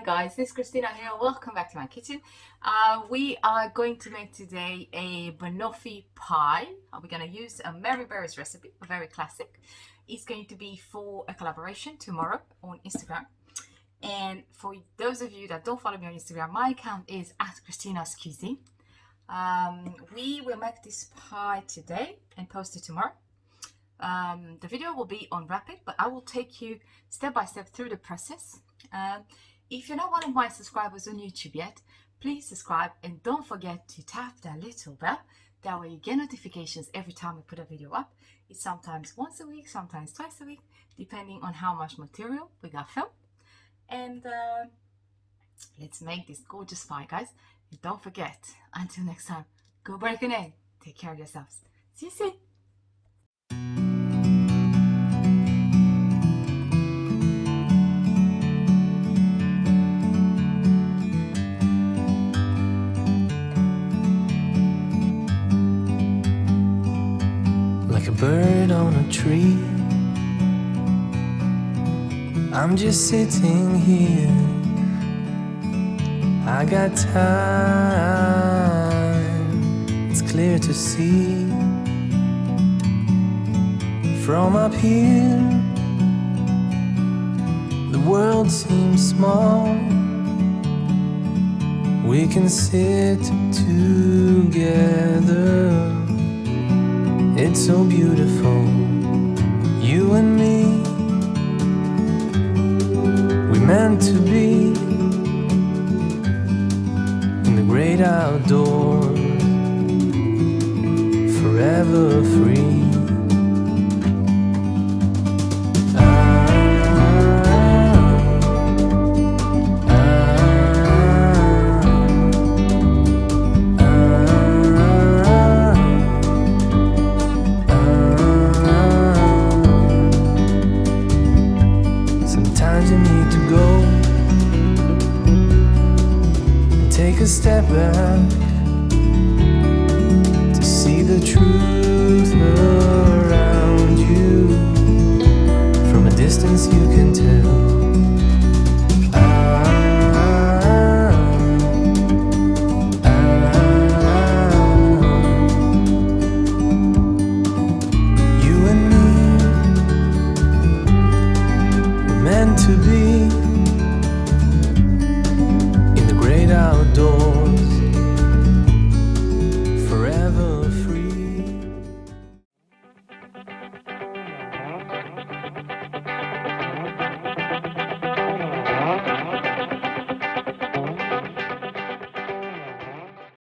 guys, this is Christina here. Welcome back to my kitchen. We are going to make today a banoffee pie. We're going to use a Mary Berry's recipe, very classic. It's going to be for a collaboration tomorrow on Instagram. And for those of you that don't follow me on Instagram, my account is @Christina's Cuisine. We will make this pie today and post it tomorrow. The video will be on rapid, but I will take you step by step through the process. If you're not one of my subscribers on YouTube yet, please subscribe and don't forget to tap that little bell. That way you get notifications every time I put a video up. It's sometimes once a week, sometimes twice a week, depending on how much material we got filmed. And let's make this gorgeous pie, guys. And don't forget, until next time, go break an egg. Take care of yourselves. See you soon. Like a bird on a tree, I'm just sitting here. I got time, it's clear to see. From up here, the world seems small. We can sit together. It's so beautiful, you and me. We're meant to be in the great outdoors, forever free. Sometimes you need to go and take a step back